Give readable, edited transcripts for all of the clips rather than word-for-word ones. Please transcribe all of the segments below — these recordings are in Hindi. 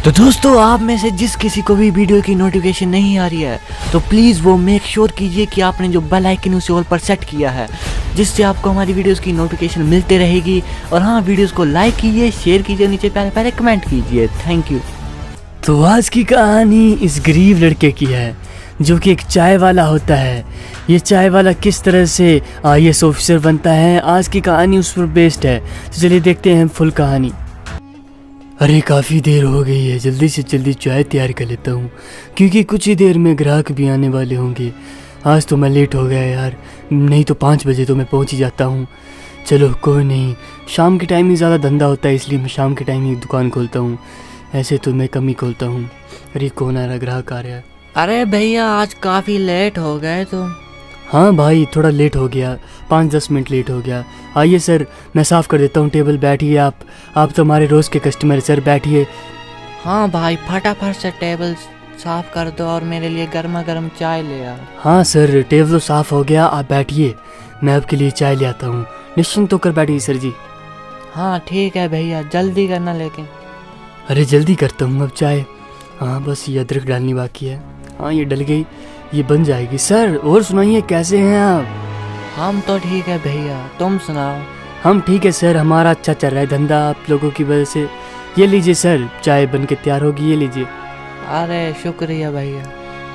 तो दोस्तों, आप में से जिस किसी को भी वीडियो की नोटिफिकेशन नहीं आ रही है तो प्लीज़ वो मेक श्योर कीजिए कि आपने जो बेल आइकन उसे ऑल पर सेट किया है, जिससे आपको हमारी वीडियोस की नोटिफिकेशन मिलते रहेगी। और हाँ, वीडियोस को लाइक कीजिए, शेयर कीजिए, नीचे पहले कमेंट कीजिए। Thank you. तो आज की कहानी इस गरीब लड़के की है जो कि एक चाय वाला होता है। ये चाय वाला किस तरह से IAS ऑफिसर बनता है, आज की कहानी उस पर बेस्ड है। तो चलिए देखते हैं फुल कहानी। अरे काफ़ी देर हो गई है, जल्दी से जल्दी चाय तैयार कर लेता हूँ क्योंकि कुछ ही देर में ग्राहक भी आने वाले होंगे। आज तो मैं लेट हो गया यार, नहीं तो 5 बजे तो मैं पहुँच ही जाता हूँ। चलो कोई नहीं, शाम के टाइम ही ज़्यादा धंधा होता है इसलिए मैं शाम के टाइम ही दुकान खोलता हूँ, ऐसे तो मैं कम ही खोलता हूँ। अरे कौन आ रहा, ग्राहक आ रहा है। अरे भैया, आज काफ़ी लेट हो गए तो। हाँ भाई, थोड़ा लेट हो गया, 5-10 मिनट लेट हो गया। आइए सर, मैं साफ़ कर देता हूँ टेबल, बैठिए आप तो हमारे रोज़ के कस्टमर सर, बैठिए। हाँ भाई, फटाफट से टेबल साफ कर दो और मेरे लिए गर्मा गर्म चाय ले आओ। हाँ सर, टेबल तो साफ़ हो गया, आप बैठिए, मैं आपके लिए चाय ले आता हूँ। निश्चिंत होकर बैठिए सर जी। हाँ ठीक है भैया, जल्दी करना लेकिन। अरे जल्दी करता हूँ अब चाय। हाँ बस ये अदरक डालनी बाकी है। हाँ ये डल गई, ये बन जाएगी। सर और सुनाइए, कैसे हैं आप? हम तो ठीक है भैया, तुम सुनाओ। हम ठीक है सर, हमारा अच्छा चल रहा है धंधा आप लोगों की वजह से। ये लीजिए सर, चाय बन के तैयार होगी, ये लीजिए। अरे शुक्रिया भैया।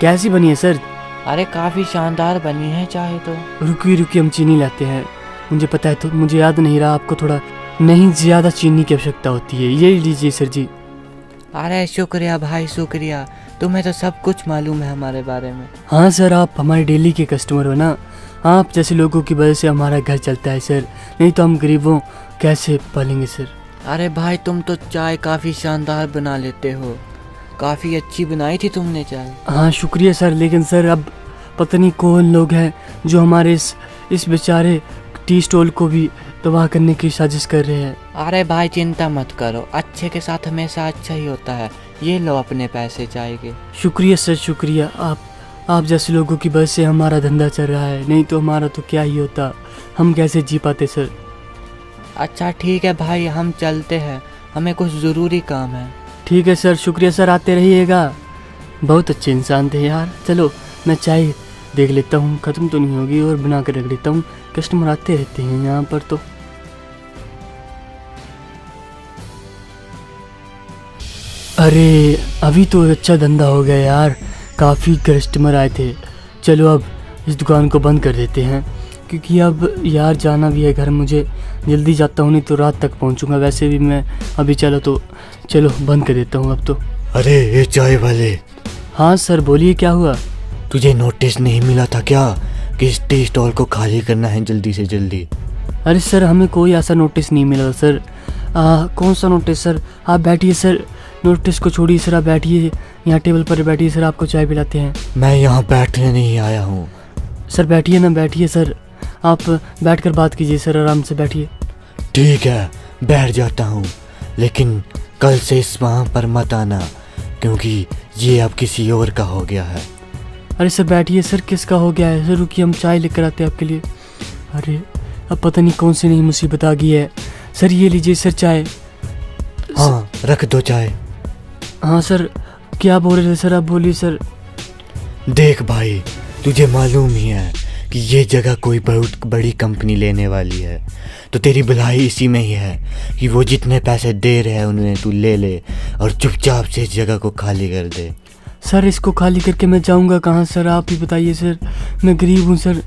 कैसी बनी है सर? अरे काफ़ी शानदार बनी है चाय तो। रुकिए हम चीनी लाते हैं। मुझे पता है, तो मुझे याद नहीं रहा, आपको थोड़ा नहीं ज़्यादा चीनी की आवश्यकता होती है। ये लीजिए सर जी। अरे शुक्रिया भाई, शुक्रिया, तुम्हें तो सब कुछ मालूम है हमारे बारे में। हाँ सर, आप हमारे डेली के कस्टमर हो ना, आप जैसे लोगों की वजह से हमारा घर चलता है सर, नहीं तो हम गरीबों कैसे पालेंगे सर। अरे भाई, तुम तो चाय काफ़ी शानदार बना लेते हो, काफ़ी अच्छी बनाई थी तुमने चाय। हाँ शुक्रिया सर, लेकिन सर अब पता नहीं कौन लोग हैं जो हमारे इस बेचारे टी स्टॉल को भी तबाह करने की साजिश कर रहे हैं। अरे भाई चिंता मत करो, अच्छे के साथ हमेशा अच्छा ही होता है। ये लो अपने पैसे चाय के। शुक्रिया सर, शुक्रिया। आप जैसे लोगों की वजह से हमारा धंधा चल रहा है, नहीं तो हमारा तो क्या ही होता, हम कैसे जी पाते सर। अच्छा ठीक है भाई, हम चलते हैं, हमें कुछ ज़रूरी काम है। ठीक है सर, शुक्रिया सर, आते रहिएगा। बहुत अच्छे इंसान थे यार। चलो मैं चाय देख लेता हूँ, ख़त्म तो नहीं होगी, और बना कर रख देता हूँ, कस्टमर आते रहते हैं यहाँ पर तो। अरे अभी तो अच्छा धंधा हो गया यार, काफ़ी कस्टमर आए थे। चलो अब इस दुकान को बंद कर देते हैं क्योंकि अब यार जाना भी है घर, मुझे जल्दी जाता हूँ, नहीं तो रात तक पहुँचूँगा। वैसे भी मैं अभी चलो बंद कर देता हूँ अब तो। अरे ये चाय वाले। हाँ सर बोलिए, क्या हुआ? तुझे नोटिस नहीं मिला था क्या कि इस टी स्टॉल को खाली करना है जल्दी से जल्दी? अरे सर, हमें कोई ऐसा नोटिस नहीं मिला सर। कौन सा नोटिस सर? आप बैठिए सर, नोटिस को छोड़िए सर, आप बैठिए यहाँ टेबल पर बैठिए सर, आपको चाय पिलाते हैं। मैं यहाँ बैठने नहीं आया हूँ। सर बैठिए ना, बैठिए सर, आप बैठकर बात कीजिए सर, आराम से बैठिए। ठीक है, बैठ जाता हूँ, लेकिन कल से इस वहाँ पर मत आना क्योंकि ये अब किसी और का हो गया है। अरे सर बैठिए सर, किसका हो गया है सर? रुकिए, हम चाय लेकर आते हैं आपके लिए। अरे अब पता नहीं कौन सी नई मुसीबत आ गई है। सर ये लीजिए सर चाय। हाँ रख दो चाय। हाँ सर, क्या बोल रहे थे सर, आप बोलिए सर। देख भाई, तुझे मालूम ही है कि ये जगह कोई बहुत बड़ी कंपनी लेने वाली है, तो तेरी भलाई इसी में ही है कि वो जितने पैसे दे रहे हैं उन्हें तू ले ले और चुपचाप से इस जगह को खाली कर दे। सर इसको खाली करके मैं जाऊंगा कहाँ सर, आप ही बताइए सर, मैं गरीब हूँ सर।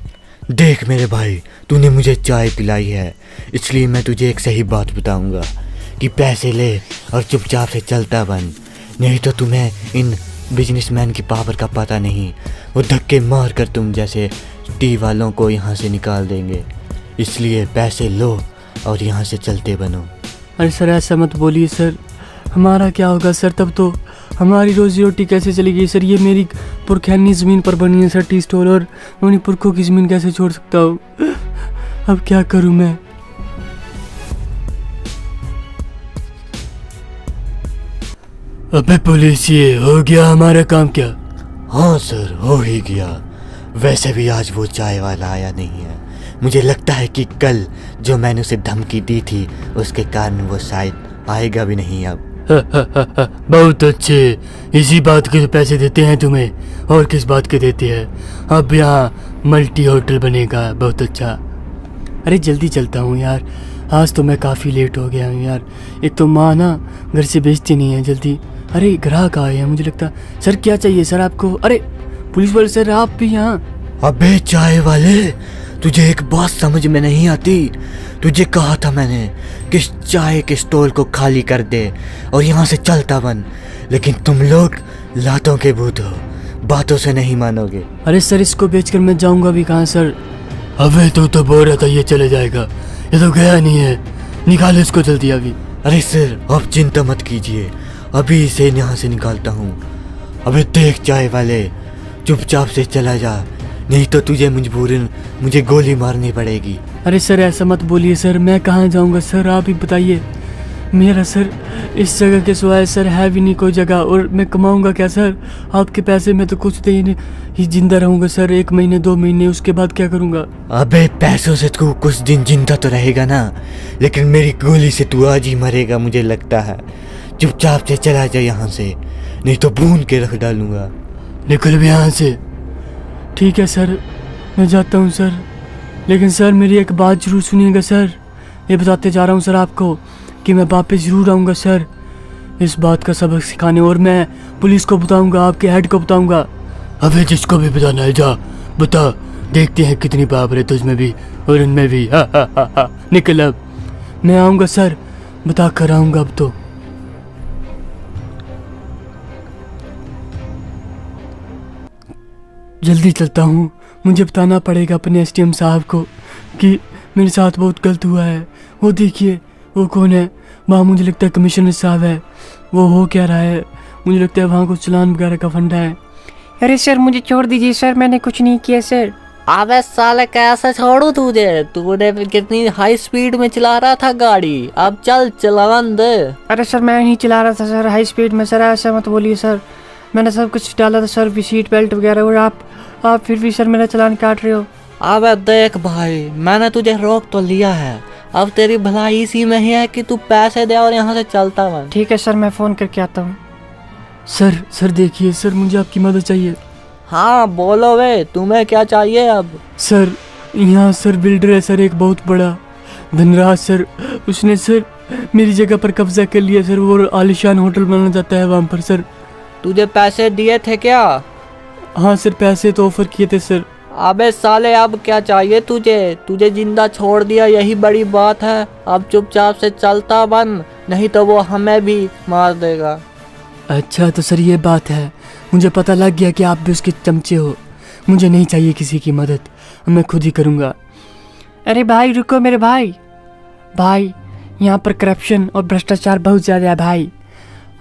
देख मेरे भाई, तूने मुझे चाय पिलाई है, इसलिए मैं तुझे एक सही बात बताऊंगा कि पैसे ले और चुपचाप से चलता बन, नहीं तो तुम्हें इन बिजनेसमैन की पावर का पता नहीं, वो धक्के मार कर तुम जैसे टी वालों को यहाँ से निकाल देंगे। इसलिए पैसे लो और यहाँ से चलते बनो। अरे सर ऐसा मत बोलिए सर, हमारा क्या होगा सर? तब तो हमारी रोजी रोटी कैसे चलेगी सर? ये मेरी पुरखैनी ज़मीन पर बनी है सर टी स्टॉल, और मैं अपनी पुरखों की ज़मीन कैसे छोड़ सकता हूँ? अब क्या करूँ मैं? अबे पुलिस, ये हो गया हमारा काम क्या? हाँ सर, हो ही गया। वैसे भी आज वो चाय वाला आया नहीं है, मुझे लगता है कि कल जो मैंने उसे धमकी दी थी उसके कारण वो शायद आएगा भी नहीं अब। बहुत अच्छे, इसी बात के पैसे देते हैं तुम्हें, और किस बात के देते हैं। अब यहाँ मल्टी होटल बनेगा, बहुत अच्छा। अरे जल्दी चलता हूँ यार, आज तो मैं काफ़ी लेट हो गया हूँ यार। एक तो माँ ना घर से भेजती नहीं है जल्दी। अरे ग्राहक आए हैं मुझे लगता। सर क्या चाहिए सर आपको? अरे पुलिस वाले सर आप भी यहाँ? अबे चाय वाले, तुझे एक बात समझ में नहीं आती? तुझे कहा था मैंने कि चाय के स्टॉल को खाली कर दे और यहाँ से चलता बन, लेकिन तुम लोग लातों के भूत हो, बातों से नहीं मानोगे। अरे सर इसको बेचकर मैं जाऊँगा भी कहाँ सर? अबे तू तो बोल रहा था ये चले जाएगा, ये तो गया नहीं है, निकालो इसको जल्दी अभी। अरे सर अब चिंता मत कीजिए, अभी इसे यहाँ से निकालता हूँ। अबे देख चाय वाले, चुपचाप से चला जा, नहीं तो तुझे मजबूरन मुझे गोली मारनी पड़ेगी। अरे सर ऐसा मत बोलिए सर, मैं कहाँ जाऊँगा सर, आप ही बताइए। मेरा सर इस जगह के सिवाय सर है भी नहीं कोई जगह, और मैं कमाऊँगा क्या सर? आपके पैसे में तो कुछ दिन ही जिंदा रहूँगा सर, 1 महीने 2 महीने, उसके बाद क्या करूँगा? अबे पैसों से तू कुछ दिन जिंदा तो रहेगा ना, लेकिन मेरी गोली से तू आज ही मरेगा मुझे लगता है। चुपचाप से चला जा यहाँ से, नहीं तो भून के रख डालूंगा। निकल भी यहाँ से। ठीक है सर, मैं जाता हूँ सर, लेकिन सर मेरी एक बात जरूर सुनिएगा सर। ये बताते जा रहा हूँ सर आपको कि मैं वापस ज़रूर आऊँगा सर, इस बात का सबक सिखाने, और मैं पुलिस को बताऊँगा, आपके हेड को बताऊँगा। अबे जिसको भी बताना है जा बता, देखते हैं कितनी पावर है तुझमें भी और इनमें भी। हा हा हा हा। निकल अब, मैं आऊँगा सर, बता कर आऊँगा अब तो। जल्दी चलता हूँ, मुझे बताना पड़ेगा अपने एसडीएम साहब को कि मेरे साथ बहुत गलत हुआ है। वो देखिए वो कौन है वहाँ, मुझे लगता है कमिश्नर साहब है। वो हो क्या रहा है? मुझे लगता है वहाँ कुछ चलान वगैरह का फंडा है। अरे सर मुझे छोड़ दीजिए सर, मैंने कुछ नहीं किया सर। अबे साले कैसे छोड़ू तुझे? तूने कितनी हाई स्पीड में चला रहा था गाड़ी, अब चल चलान दे। अरे सर मैं नहीं चला रहा था सर हाई स्पीड में सर, ऐसा मत बोलिए सर, मैंने सब कुछ डाला था सर, भी सीट बेल्ट वगैरह, और आप फिर भी सर मेरा चालान काट रहे हो। अबे देख भाई, मैंने तुझे रोक तो लिया है, अब तेरी भलाई इसी में ही है कि तू पैसे दे और यहाँ से चलता बन। ठीक है सर, मैं फ़ोन करके आता हूँ। सर देखिए सर, मुझे आपकी मदद चाहिए। हाँ बोलो वे, तुम्हें क्या चाहिए अब? सर यहाँ सर बिल्डर है सर एक बहुत बड़ा, धनराज सर, उसने सर मेरी जगह पर कब्जा कर लिया सर, वो आलिशान होटल बनाना चाहता है वहाँ पर सर। तुझे पैसे दिए थे क्या? हाँ सर पैसे तो ऑफर किए थे सर। अबे साले अब क्या चाहिए तुझे जिंदा छोड़ दिया, यही बड़ी बात है। अब चुपचाप से चलता बन, नहीं तो वो हमें भी मार देगा। अच्छा तो सर ये बात है, मुझे पता लग गया कि आप भी उसके चमचे हो, मुझे नहीं चाहिए किसी की मदद, मैं खुद ही करूँगा। अरे भाई रुको मेरे भाई, यहाँ पर करप्शन और भ्रष्टाचार बहुत ज़्यादा है भाई,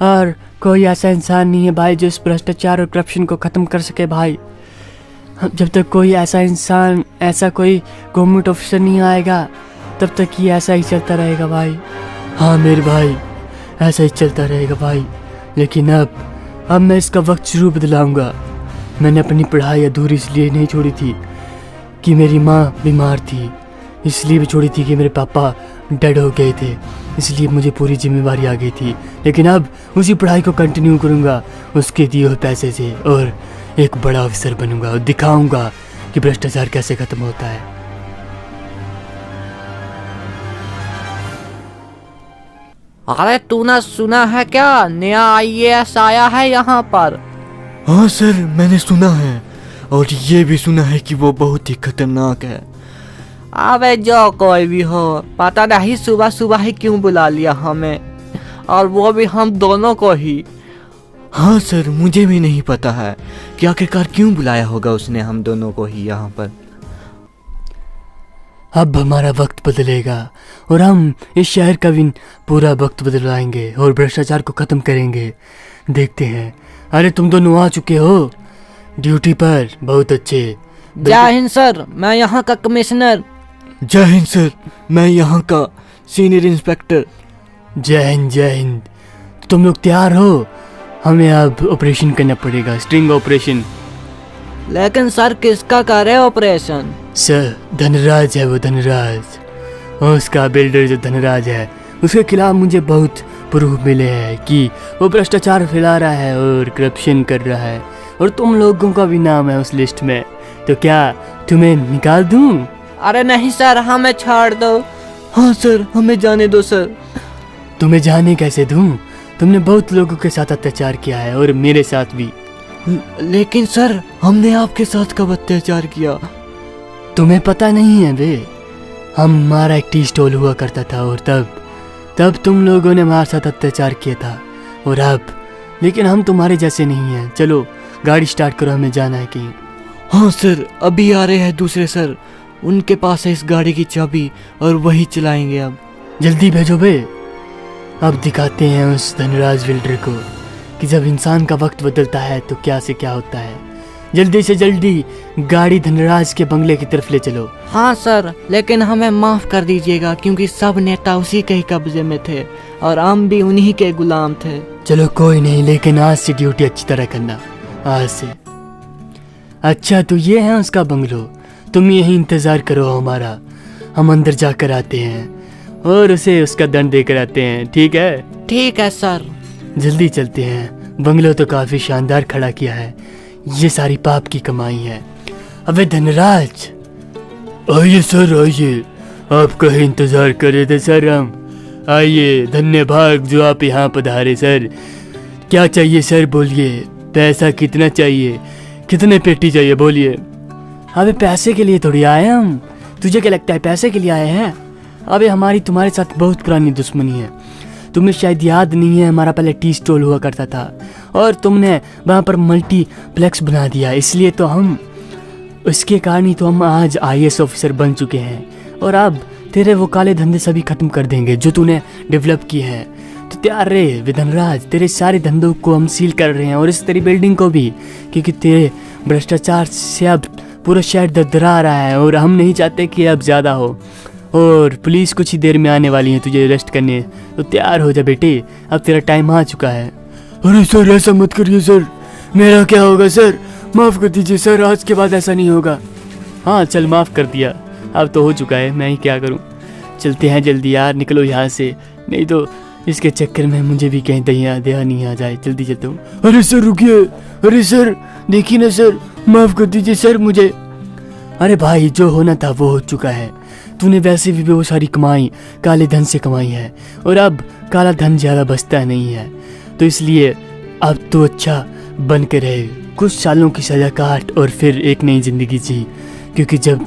और कोई ऐसा इंसान नहीं है भाई जो इस भ्रष्टाचार और करप्शन को ख़त्म कर सके भाई। जब तक कोई ऐसा इंसान, ऐसा कोई गवर्नमेंट ऑफिसर नहीं आएगा, तब तक ये ऐसा ही चलता रहेगा भाई। हाँ मेरे भाई, ऐसा ही चलता रहेगा भाई, लेकिन अब मैं इसका वक्त जरूर बदलाऊंगा। मैंने अपनी पढ़ाई अधूरी इसलिए नहीं छोड़ी थी कि मेरी माँ बीमार थी, इसलिए भी छोड़ी थी कि मेरे पापा डेड हो गए थे, इसलिए मुझे पूरी जिम्मेवारी आ गई थी। लेकिन अब उसी पढ़ाई को कंटिन्यू करूँगा उसके दिए हुए पैसे से, और एक बड़ा ऑफिसर बनूंगा और दिखाऊंगा कि भ्रष्टाचार कैसे खत्म होता है। अरे तूने सुना है क्या, नया IAS आया है यहाँ पर? हाँ सर मैंने सुना है, और ये भी सुना है कि वो बहुत ही खतरनाक है। अबे जो कोई भी हो, पता नहीं सुबह सुबह ही क्यों बुला लिया हमें, और वो भी हम दोनों को ही। हाँ सर मुझे भी नहीं पता है कि आखिरकार क्यों बुलाया होगा उसने हम दोनों को ही यहाँ पर। अब हमारा वक्त बदलेगा और हम इस शहर का भी पूरा वक्त बदलाएंगे और भ्रष्टाचार को ख़त्म करेंगे, देखते हैं। अरे तुम दोनों आ चुके हो ड्यूटी पर, बहुत अच्छे। जय हिंद सर, मैं यहाँ का कमिश्नर। जय हिंद सर, मैं यहाँ का सीनियर इंस्पेक्टर। जय हिंद जय हिंद। तुम लोग तैयार हो? हमें अब ऑपरेशन करना पड़ेगा, स्ट्रिंग ऑपरेशन। लेकिन सर किसका करे ऑपरेशन? सर धनराज है वो, धनराज, और उसका बिल्डर जो धनराज है, उसके खिलाफ मुझे बहुत प्रूफ मिले हैं कि वो भ्रष्टाचार फैला रहा है और करप्शन कर रहा है, और तुम लोगों का भी नाम है उस लिस्ट में, तो क्या तुम्हें निकाल दूं? अरे नहीं सर, हमें छोड़ दो। हाँ सर, हमें जाने दो सर। तुम्हें जाने कैसे दूं? तुमने बहुत लोगों के साथ अत्याचार किया है और मेरे साथ भी। लेकिन सर, हमने आपके साथ कब अत्याचार किया? तुम्हें पता नहीं है बे, हमारा एक टी स्टॉल हुआ करता था और तब तुम लोगों ने हमारे साथ अत्याचार किया था, और अब लेकिन हम तुम्हारे जैसे नहीं हैं। चलो गाड़ी स्टार्ट करो, हमें जाना है कहीं। हाँ सर, अभी आ रहे हैं दूसरे सर, उनके पास है इस गाड़ी की चाबी और वही चलाएंगे। अब जल्दी भेजो बे। अब दिखाते हैं उस धनराज बिल्डर को कि जब इंसान का वक्त बदलता है तो क्या से क्या होता है। जल्दी से जल्दी गाड़ी धनराज के बंगले की तरफ ले चलो। हाँ सर, लेकिन हमें माफ कर दीजिएगा क्योंकि सब नेता उसी के ही कब्जे में थे और हम भी उन्हीं के गुलाम थे। चलो कोई नहीं, लेकिन आज से ड्यूटी अच्छी तरह करना, आज से। अच्छा तो ये है उसका बंगलो, तुम यही इंतजार करो हमारा, हम अंदर जाकर आते हैं और उसे उसका दंड देकर आते हैं, ठीक है? ठीक है सर। जल्दी चलते हैं। बंगलो तो काफी शानदार खड़ा किया है, ये सारी पाप की कमाई है। अबे धनराज, आइए सर आइए, आपका ही इंतजार कर रहे थे सर हम। आइए, धन्यवाद जो आप यहाँ पधारे सर। क्या चाहिए सर, बोलिए। पैसा कितना चाहिए, कितने पेटी चाहिए, बोलिए। अबे पैसे के लिए थोड़ी आए हम, तुझे क्या लगता है पैसे के लिए आए हैं? अबे हमारी तुम्हारे साथ बहुत पुरानी दुश्मनी है, तुम्हें शायद याद नहीं है, हमारा पहले टी स्टॉल हुआ करता था और तुमने वहाँ पर मल्टीप्लेक्स बना दिया, इसलिए तो हम, उसके कारण ही तो हम आज IAS ऑफिसर बन चुके हैं और अब तेरे वो काले धंधे सभी खत्म कर देंगे जो तूने डेवलप किए हैं। तो तैयार रहे विधनराज, तेरे सारे धंधों को हम सील कर रहे हैं और इस तेरी बिल्डिंग को भी, क्योंकि तेरे भ्रष्टाचार से अब पूरा शहर दरदरा रहा है और हम नहीं चाहते कि अब ज़्यादा हो, और पुलिस कुछ ही देर में आने वाली है तुझे अरेस्ट करने। तो तैयार हो जा बेटे, अब तेरा टाइम आ चुका है। अरे सर, ऐसा मत करिए सर, मेरा क्या होगा सर, माफ़ कर दीजिए सर, आज के बाद ऐसा नहीं होगा। हाँ चल, माफ़ कर दिया, अब तो हो चुका है, मैं ही क्या करूँ। चलते हैं जल्दी यार, निकलो यहाँ से, नहीं तो इसके चक्कर में मुझे भी कहीं दया नहीं आ जाए। जल्दी चलता हूँ। अरे सर रुकिए, अरे सर देखिए ना सर, माफ़ कर दीजिए सर मुझे। अरे भाई, जो होना था वो हो चुका है, तूने वैसे भी वो सारी कमाई काले धन से कमाई है और अब काला धन ज़्यादा बचता नहीं है, तो इसलिए अब तो अच्छा बन के रहे, कुछ सालों की सज़ा काट और फिर एक नई ज़िंदगी जी। क्योंकि जब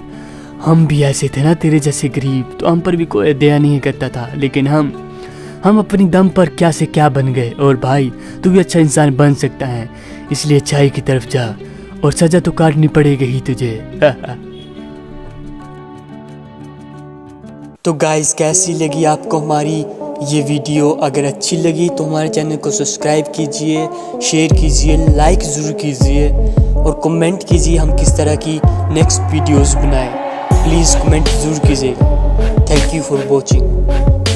हम भी ऐसे थे ना तेरे जैसे गरीब, तो हम पर भी कोई दया नहीं करता था, लेकिन हम अपनी दम पर क्या से क्या बन गए। और भाई तू भी अच्छा इंसान बन सकता है, इसलिए अच्छाई की तरफ जा और सज़ा तो काटनी पड़ेगी ही तुझे। तो गाइस, कैसी लगी आपको हमारी ये वीडियो? अगर अच्छी लगी तो हमारे चैनल को सब्सक्राइब कीजिए, शेयर कीजिए, लाइक ज़रूर कीजिए और कमेंट कीजिए हम किस तरह की नेक्स्ट वीडियोस बनाएं। प्लीज़ कमेंट ज़रूर कीजिएगा। Thank you for watching.